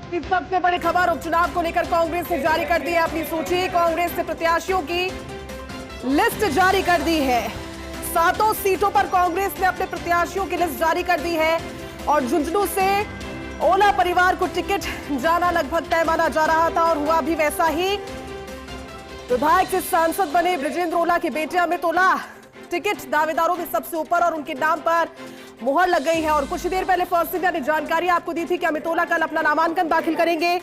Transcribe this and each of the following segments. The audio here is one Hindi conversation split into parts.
इस सबसे बड़ी खबर उपचुनाव को लेकर कांग्रेस ने जारी कर दी है अपनी सूची। कांग्रेस ने प्रत्याशियों की लिस्ट जारी कर दी है। 7 सीटों पर कांग्रेस ने अपने प्रत्याशियों की लिस्ट जारी कर दी है और झुंझुनू से ओला परिवार को टिकट जाना लगभग तय माना जा रहा था और हुआ भी वैसा ही। विधायक से सांसद बने बृजेंद्र ओला के बेटे अमित ओला टिकट दावेदारों में सबसे ऊपर और उनके नाम पर मुहर लग गई है। और कुछ देर पहले फर्स्ट इंडिया ने जानकारी आपको दी थी कि अमित ओला कल अपना नामांकन दाखिल करेंगे।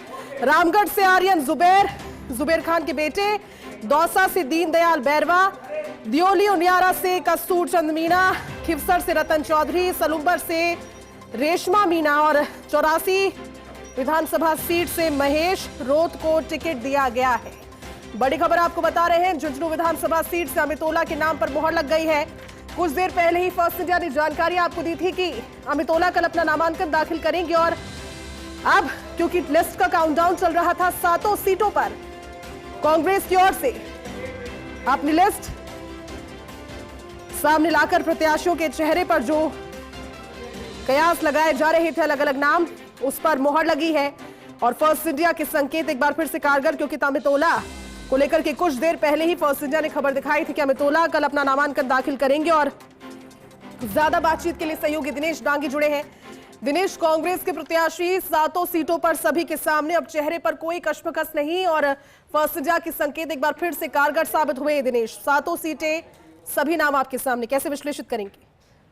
रामगढ़ से आर्यन जुबेर खान के बेटे, दौसा से दीनदयाल बैरवा, दियोली उनियारा से कस्तूर चंद मीणा, खिवसर से रतन चौधरी, सलुम्बर से रेशमा मीणा और 84 विधानसभा सीट से महेश रोत को टिकट दिया गया है। बड़ी खबर आपको बता रहे हैं, झुंझुनू विधानसभा सीट से अमित ओला के नाम पर मुहर लग गई है। कुछ देर पहले ही फर्स्ट इंडिया ने जानकारी आपको दी थी कि अमित ओला कल अपना नामांकन दाखिल करेंगे और अब क्योंकि लिस्ट का काउंटडाउन चल रहा था 7 सीटों पर, कांग्रेस की ओर से अपनी लिस्ट सामने लाकर प्रत्याशियों के चेहरे पर जो कयास लगाए जा रहे थे अलग अलग नाम, उस पर मुहर लगी है। और फर्स्ट इंडिया के संकेत एक बार फिर से कारगर, क्योंकि अमित ओला को लेकर के कुछ देर पहले ही फर्स्ट इंडिया ने खबर दिखाई थी कि अमित ओला कल अपना नामांकन दाखिल करेंगे। और ज्यादा बातचीत के लिए सहयोगी दिनेश डांगी जुड़े हैं। दिनेश, कांग्रेस के प्रत्याशी 7 सीटों पर सभी के सामने, अब चेहरे पर कोई कशमकश नहीं और फर्स्ट इंडिया के संकेत एक बार फिर से कारगर साबित हुए। दिनेश, 7 सीटें, सभी नाम आपके सामने, कैसे विश्लेषित करेंगे?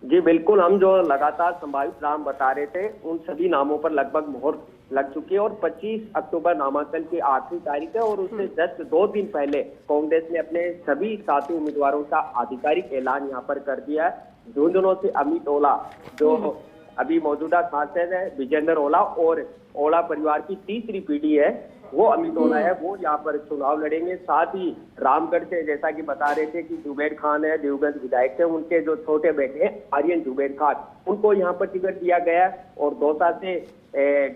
जी बिल्कुल, हम जो लगातार संभावित नाम बता रहे थे उन सभी नामों पर लगभग मोहर लग चुकी है और 25 अक्टूबर नामांकन की आखिरी तारीख है और उससे जस्ट 2 दिन पहले कांग्रेस ने अपने सभी 7 उम्मीदवारों का आधिकारिक ऐलान यहाँ पर कर दिया है। झुंझुनू से अमित ओला जो अभी मौजूदा सांसद है, विजेंद्र ओला और ओला परिवार की तीसरी पीढ़ी है, वो अमित ओला है, वो यहाँ पर चुनाव लड़ेंगे। साथ ही रामगढ़ से जैसा कि बता रहे थे कि जुबेर खान है, देवगंज विधायक थे, उनके जो छोटे बेटे हैं आर्यन जुबेर खान, उनको यहाँ पर टिकट दिया गया। और दौसा से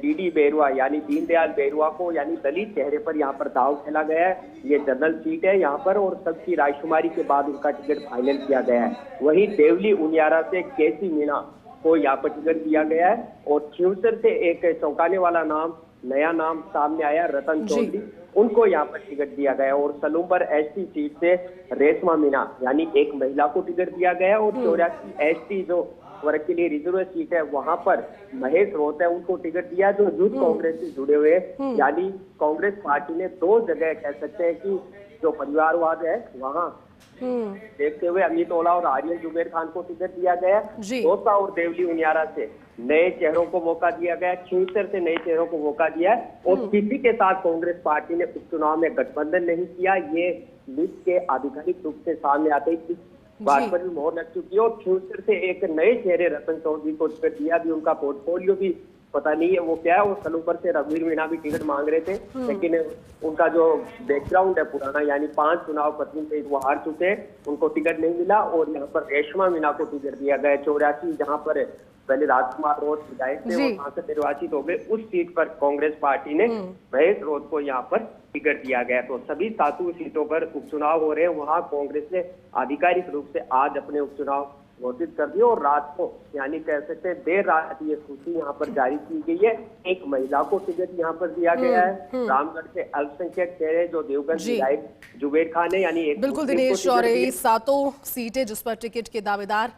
डीडी बैरवा यानी दीनदयाल बैरवा को यानी दलित चेहरे पर यहाँ पर दाव खेला गया है। ये जनरल सीट है यहाँ पर और सबकी रायशुमारी के बाद उनका टिकट फाइनल किया गया है। वहीं देवली उनियारा से केसी मीणा को यहाँ पर टिकट दिया गया है और खिवसर से एक चौंकाने वाला नाम, नया नाम सामने आया, रतन चौधरी, उनको यहाँ पर टिकट दिया गया। और सलुम्बर एसटी सीट से रेशमा मीणा यानी एक महिला को टिकट दिया गया और 84 एसटी जो वर्ग के लिए रिजर्व सीट है वहां पर महेश रोत है, उनको टिकट दिया जो यूथ कांग्रेस से जुड़े हुए। यानी कांग्रेस पार्टी ने 2 जगह कह सकते हैं कि जो परिवारवाद है वहाँ देखते हुए अमित ओला और आर्यन जुबेर खान को टिकट दिया गया। दौसा और देवली उनियारा से नए चेहरों को मौका दिया गया, खिवसर से नए चेहरों को मौका दिया है और किसी के साथ कांग्रेस पार्टी ने उपचुनाव में गठबंधन नहीं किया। ये लिस्ट के आधिकारिक रूप से सामने आते ही इस बात पर भी मोहर लग चुकी है। और खिवसर से एक नए चेहरे रतन चौधरी को टिकट दिया, भी उनका पोर्टफोलियो भी पता नहीं है वो क्या है। और सलूपर से रघुवीर मीणा भी टिकट मांग रहे थे, लेकिन उनका जो बैकग्राउंड है पुराना यानी 5 चुनाव पत्नी से वो हार चुके हैं, उनको टिकट नहीं मिला। और यहाँ पर रेशमा मीणा को टिकट दिया गया 84, जहाँ पर पहले राजकुमार रोत विधायक थे वो सांसद निर्वाचित हो गए, उस सीट पर कांग्रेस पार्टी ने महेश रोत को यहाँ पर टिकट दिया गया। तो सभी 7 सीटों पर उपचुनाव हो रहे हैं। वहाँ कांग्रेस ने आधिकारिक रूप से आज अपने उपचुनाव घोषित कर दिए और रात को यानी कह सकते हैं देर रात ये सूची यहाँ पर जारी की गई है। एक महिला को टिकट यहाँ पर दिया गया है, रामगढ़ से अल्पसंख्यक चेहरे जो देवगंज विधायक जुबेर खान है यानी एक। बिल्कुल दिनेश, और ये 7 सीटें जिस पर टिकट के दावेदार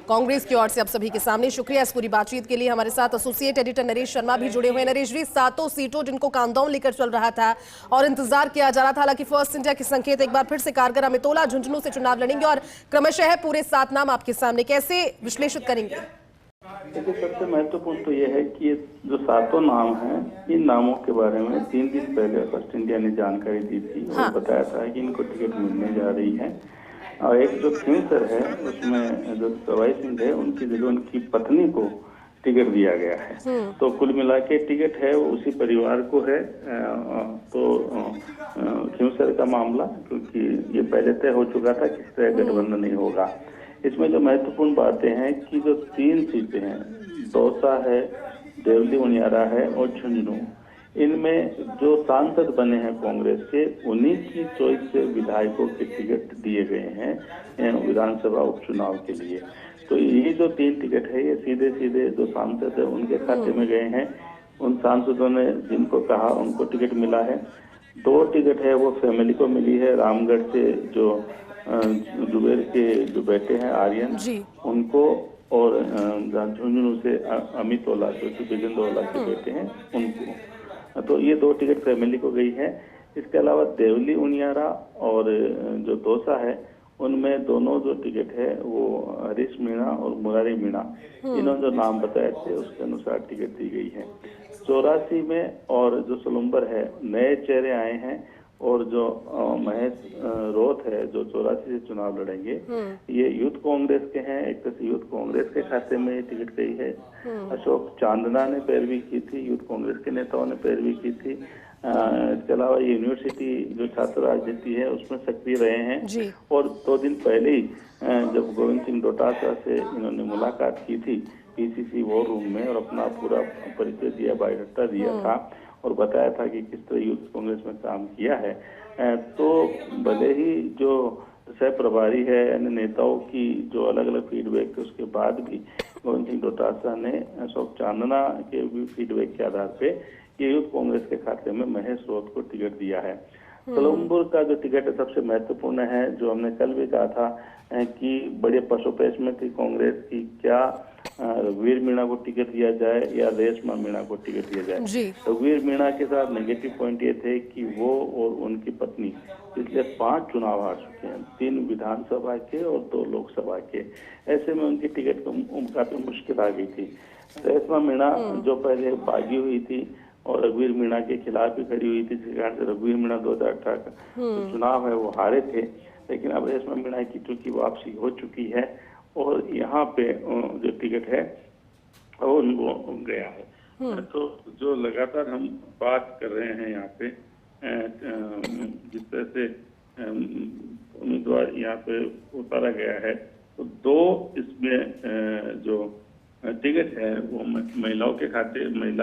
कांग्रेस की ओर से अब सभी के सामने। शुक्रिया इस पूरी बातचीत के लिए। हमारे साथ एसोसिएट एडिटर नरेश शर्मा भी जुड़े हुए हैं। नरेश जी, 7 सीटों जिनको काउंटडाउन लेकर चल रहा था और इंतजार किया जा रहा था, हालांकि फर्स्ट इंडिया के संकेत एक बार फिर से कारगर, अमित ओला झुंझुनू से चुनाव लड़ेंगे और क्रमशः पूरे 7 नाम आपके सामने, कैसे विश्लेषित करेंगे? देखिए, सबसे महत्वपूर्ण तो यह है कि जो 7 नाम हैं, इन नामों के बारे में 3 दिन पहले फर्स्ट इंडिया ने जानकारी दी थी और बताया था कि इनको टिकट मिलने जा रही है। और एक जो खिवसर है उसमें जो सवाई सिंह है उनकी जगह उनकी पत्नी को टिकट दिया गया है। तो कुल मिला के टिकट है वो उसी परिवार को है। तो खिवसर का मामला क्योंकि ये पहले तय हो चुका था, किस तरह गठबंधन नहीं होगा। इसमें जो महत्वपूर्ण बातें हैं कि जो 3 सीटें हैं, दौसा है, देवली उनियारा है और झुंझुनू, इनमें जो सांसद बने हैं कांग्रेस के, उन्हीं की चॉइस से विधायकों के टिकट दिए गए हैं विधानसभा उपचुनाव के लिए। तो ये जो 3 टिकट है ये सीधे सीधे जो सांसद है उनके खाते में गए हैं। उन सांसदों ने जिनको कहा उनको टिकट मिला है। 2 टिकट है वो फैमिली को मिली है। रामगढ़ से जो जुबेर के जो बेटे हैं आर्यन जी उनको, और झुंझुनू से अमित ओला जो कि बिजेंद्र ओला के बेटे हैं उनको। तो ये 2 टिकट फैमिली को गई है। इसके अलावा देवली उनियारा और जो दौसा है उनमें दोनों जो टिकट है वो हरीश मीणा और मुरारी मीणा इन्होंने जो नाम बताए थे उसके अनुसार टिकट दी गई है। 84 में और जो सलुम्बर है नए चेहरे आए हैं, और जो महेश रोथ है जो 84 से चुनाव लड़ेंगे ये यूथ कांग्रेस के हैं। एक तरह से यूथ कांग्रेस के खाते में टिकट गई है। अशोक चांदना ने पैरवी की थी, यूथ कांग्रेस के नेताओं ने पैरवी की थी। इसके अलावा यूनिवर्सिटी जो छात्र राजनीति है उसमें सक्रिय रहे हैं। और 2 दिन पहले ही जब गोविंद सिंह डोटासरा से इन्होंने मुलाकात की थी पीसीसी वॉर रूम में और अपना पूरा परिचय दिया, बायोडाटा दिया था और बताया था कि किस तरह यूथ कांग्रेस में काम किया है। तो भले ही जो सह प्रभारी है यानी नेताओं की जो अलग अलग फीडबैक थे उसके बाद भी गोविंद सिंह डोटासरा ने अशोक चांदना के भी फीडबैक के आधार पे ये यूथ कांग्रेस के खाते में महेश रोथ को टिकट दिया है। सलुम्बुर का जो टिकट है सबसे महत्वपूर्ण है, जो हमने कल भी कहा था कि बड़े पशुपेश में थी कांग्रेस की, क्या रघुवीर मीणा को टिकट दिया जाए या रेशमा मीणा को टिकट दिया जाए। रघुवीर मीणा के साथ नेगेटिव पॉइंट ये थे कि वो और उनकी पत्नी पिछले 5 चुनाव हार चुके हैं, 3 विधानसभा के और 2 लोकसभा के। ऐसे में उनकी टिकट काफी मुश्किल आ गई थी। रेशमा मीणा जो पहले बागी हुई थी और रघुवीर मीणा के खिलाफ भी खड़ी हुई थी, जिस कारण से रघुवीर मीणा 2018 का तो चुनाव है वो हारे थे। लेकिन अब रेशमा मीणा की चूंकि वापसी हो चुकी है और यहाँ पे जो टिकट है वो उनको गया है। तो जो लगातार हम बात कर रहे हैं यहाँ पे जिस तरह से उम्मीदवार यहाँ पे उतारा गया है, तो 2 इसमें जो टिकट है वो महिला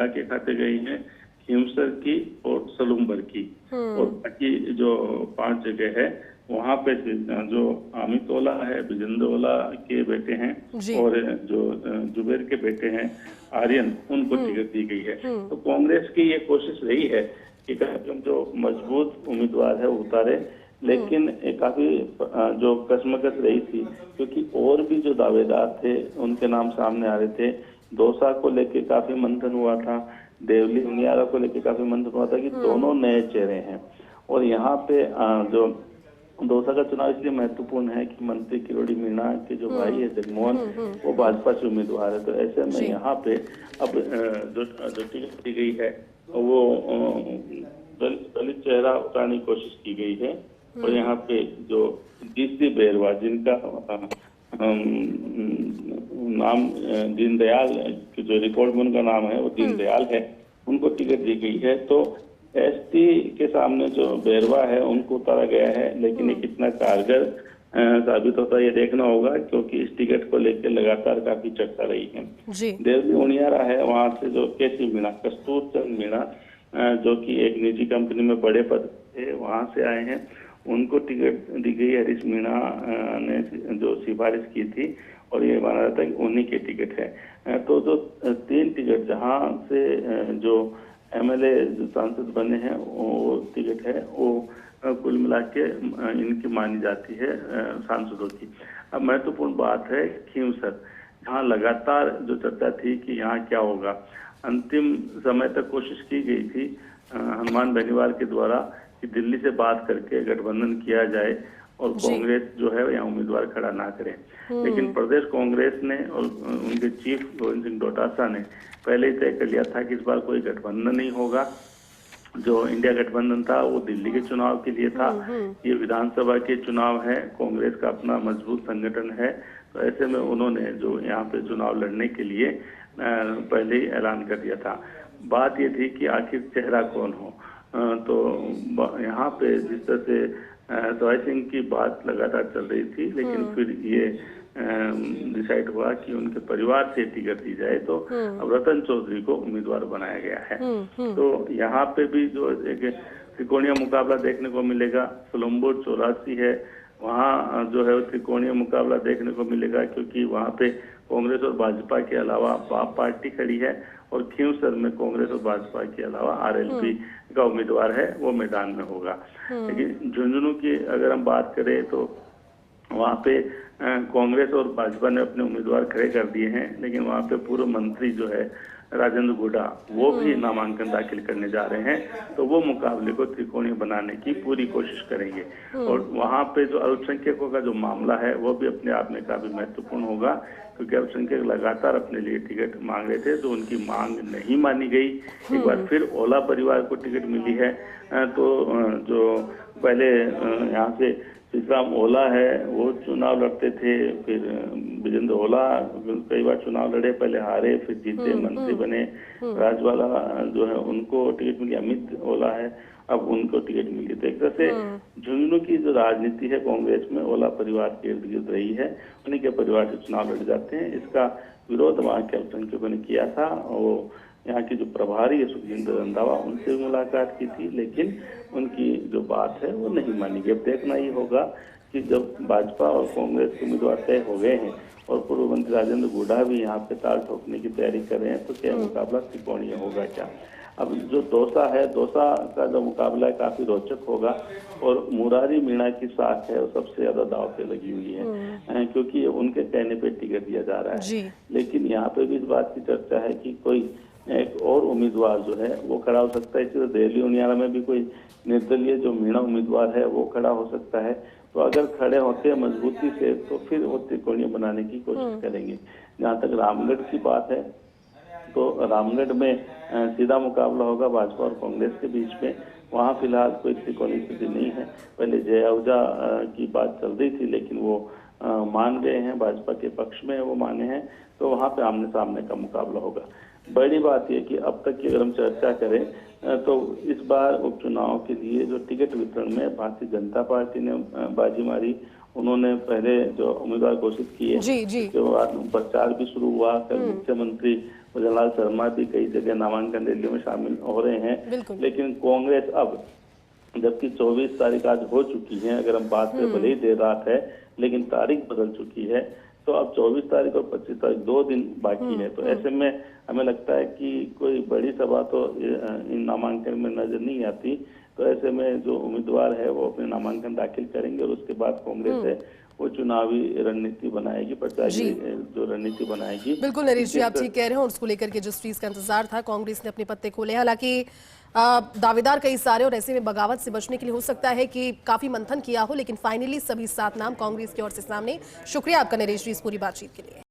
के खाते गई है, खीमसर की और सलुम्बर की। और बाकी जो 5 जगह है वहाँ पे जो अमित ओला है, बिजेंद्र ओला के बेटे हैं और जो जुबेर के बेटे हैं आर्यन उनको टिकट दी गई है। तो कांग्रेस की ये कोशिश रही है कि जो मजबूत उम्मीदवार है उतारे, लेकिन काफी जो कसमकस रही थी क्योंकि और भी जो दावेदार थे उनके नाम सामने आ रहे थे। दौसा को लेके काफी मंथन हुआ था, देवली उनियारा को लेके काफी मंथन हुआ था कि दोनों नए चेहरे हैं। और यहाँ पे जो दौसा का चुनाव इसलिए महत्वपूर्ण है कि मंत्री किरोड़ी मीणा के जो भाई है जगमोहन वो भाजपा से उम्मीदवार है। तो ऐसे में यहाँ पे अब जो टिकट दी गई है वो दलित चेहरा उतारने की कोशिश की गई है। और यहाँ पे जो डीसी बेरवा जिनका नाम दीनदयाल जो रिकॉर्ड में उनका नाम है वो दीनदयाल है, उनको टिकट दी गई है। तो एसटी के सामने जो बेरवा है उनको उतारा गया है, लेकिन ये कितना कारगर साबित होता है ये देखना होगा, क्योंकि इस टिकट को लेकर लगातार काफी चर्चा रही है। देवली उनियारा है, वहां से जो केसी मीणा, कस्तूर चंद मीणा जो कि एक निजी कंपनी में बड़े पद थे वहां से आए हैं, उनको टिकट दी गई। हरीश मीणा ने जो सिफारिश की थी और ये माना जाता है कि उन्हीं के टिकट है। तो जो 3 टिकट जहां से जो एमएलए जो सांसद बने हैं वो टिकट है वो कुल मिला के इनकी मानी जाती है सांसदों की। अब महत्वपूर्ण बात है खीमसर, जहाँ लगातार जो चर्चा थी कि यहाँ क्या होगा। अंतिम समय तक कोशिश की गई थी हनुमान बेनीवाल के द्वारा कि दिल्ली से बात करके गठबंधन किया जाए और कांग्रेस जो है यहाँ उम्मीदवार खड़ा ना करे। लेकिन प्रदेश कांग्रेस ने और उनके चीफ गोविंद सिंह डोटासरा ने पहले ही तय कर लिया था कि इस बार कोई गठबंधन नहीं होगा। जो इंडिया गठबंधन था वो दिल्ली के चुनाव के लिए था, ये विधानसभा के चुनाव है, कांग्रेस का अपना मजबूत संगठन है। तो ऐसे में उन्होंने जो यहाँ पे चुनाव लड़ने के लिए पहले ही ऐलान कर दिया था। बात ये थी कि आखिर चेहरा कौन हो। तो यहाँ पे जिस तरह से सवाई सिंह की बात लगातार चल रही थी, लेकिन फिर ये डिसाइड हुआ कि उनके परिवार से टिकट दी जाए, तो अब रतन चौधरी को उम्मीदवार बनाया गया है। तो यहाँ पे भी जो एक त्रिकोणीय मुकाबला देखने को मिलेगा। सलुम्बुर 84 है, वहाँ जो है त्रिकोणीय मुकाबला देखने को मिलेगा, क्योंकि वहाँ पे कांग्रेस और भाजपा के अलावा बाप पार्टी खड़ी है और खींवसर में कांग्रेस और भाजपा के अलावा आरएलपी का उम्मीदवार है वो मैदान में होगा। लेकिन झुंझुनू की अगर हम बात करें तो वहाँ पे कांग्रेस और भाजपा ने अपने उम्मीदवार खड़े कर दिए हैं, लेकिन वहाँ पे पूर्व मंत्री जो है राजेंद्र गुडा वो भी नामांकन दाखिल करने जा रहे हैं, तो वो मुकाबले को त्रिकोणीय बनाने की पूरी कोशिश करेंगे। और वहाँ पे जो अल्पसंख्यकों का जो मामला है वो भी अपने आप में काफी महत्वपूर्ण होगा, क्योंकि अल्पसंख्यक लगातार अपने लिए टिकट मांग रहे थे, तो उनकी मांग नहीं मानी गई। एक बार फिर ओला परिवार को टिकट मिली है, तो जो पहले यहाँ से श्रीराम ओला है वो चुनाव लड़ते थे, फिर विजेंद्र ओला कई बार चुनाव लड़े, पहले हारे फिर जीते, मंत्री बने। राजवाला जो है उनको टिकट मिली, अमित ओला है अब उनको टिकट मिली। तो एक तरह से झुंझुनू की जो राजनीति है कांग्रेस में ओला परिवार के इर्द गिर्द रही है, उन्हीं के परिवार से चुनाव लड़ जाते हैं। इसका विरोध वहाँ के अल्पसंख्यकों ने किया था और यहाँ की जो प्रभारी है सुखजिंदर रंधावा उनसे भी मुलाकात की थी, लेकिन उनकी जो बात है वो नहीं मानी गई। अब देखना ही होगा कि जब भाजपा और कांग्रेस के उम्मीदवार तय हो गए हैं और पूर्व मंत्री राजेंद्र गुडा भी यहाँ पे ताल ठोकने की तैयारी कर रहे हैं, तो क्या मुकाबला त्रिकोणीय होगा क्या। अब जो दौसा है, दौसा का जो मुकाबला है काफी रोचक होगा और मुरारी मीणा की साख है वो सबसे ज्यादा दांव पे लगी हुई है, क्योंकि उनके कहने पे टिकट दिया जा रहा है। लेकिन यहाँ पे भी इस बात की चर्चा है कि कोई एक और उम्मीदवार जो है वो खड़ा हो सकता है। इसी दिल्ली उनियारा में भी कोई निर्दलीय जो मीणा उम्मीदवार है वो खड़ा हो सकता है। तो अगर खड़े होते हैं मजबूती से तो फिर वो त्रिकोणीय बनाने की कोशिश करेंगे। जहाँ तक रामगढ़ की बात है तो रामगढ़ में सीधा मुकाबला होगा भाजपा और कांग्रेस के बीच में। वहाँ फिलहाल कोई त्रिकोणीय स्थिति नहीं है। पहले जय आहूजा की बात चल रही थी, लेकिन वो मान गए हैं, भाजपा के पक्ष में वो माने हैं, तो वहाँ पे आमने सामने का मुकाबला होगा। बड़ी बात यह कि अब तक की अगर हम चर्चा करें तो इस बार उपचुनाव के लिए जो टिकट वितरण में भारतीय जनता पार्टी ने बाजी मारी। उन्होंने पहले जो उम्मीदवार घोषित किए, उसके बाद प्रचार भी शुरू हुआ। कल मुख्यमंत्री भजनलाल शर्मा भी कई जगह नामांकन रैलियों में शामिल हो रहे हैं। लेकिन कांग्रेस अब जबकि 24 तारीख आज हो चुकी है, अगर हम बात करें भले ही देर रात है लेकिन तारीख बदल चुकी है, तो अब 24 तारीख और 25 तारीख 2 दिन बाकी है। तो ऐसे में हमें लगता है कि कोई बड़ी सभा तो इन नामांकन में नजर नहीं आती। तो ऐसे में जो उम्मीदवार है वो अपने नामांकन दाखिल करेंगे और उसके बाद कांग्रेस है वो चुनावी रणनीति बनाएगी, प्रचारी जो रणनीति बनाएगी। बिल्कुल नरेश जी, आप ठीक कह रहे हैं और उसको लेकर के जिस चीज का इंतजार था कांग्रेस ने अपने पत्ते खोले। हालांकि दावेदार कई सारे और ऐसे में बगावत से बचने के लिए हो सकता है कि काफी मंथन किया हो, लेकिन फाइनली सभी 7 नाम कांग्रेस की ओर से सामने। शुक्रिया आपका नरेश जी इस पूरी बातचीत के लिए।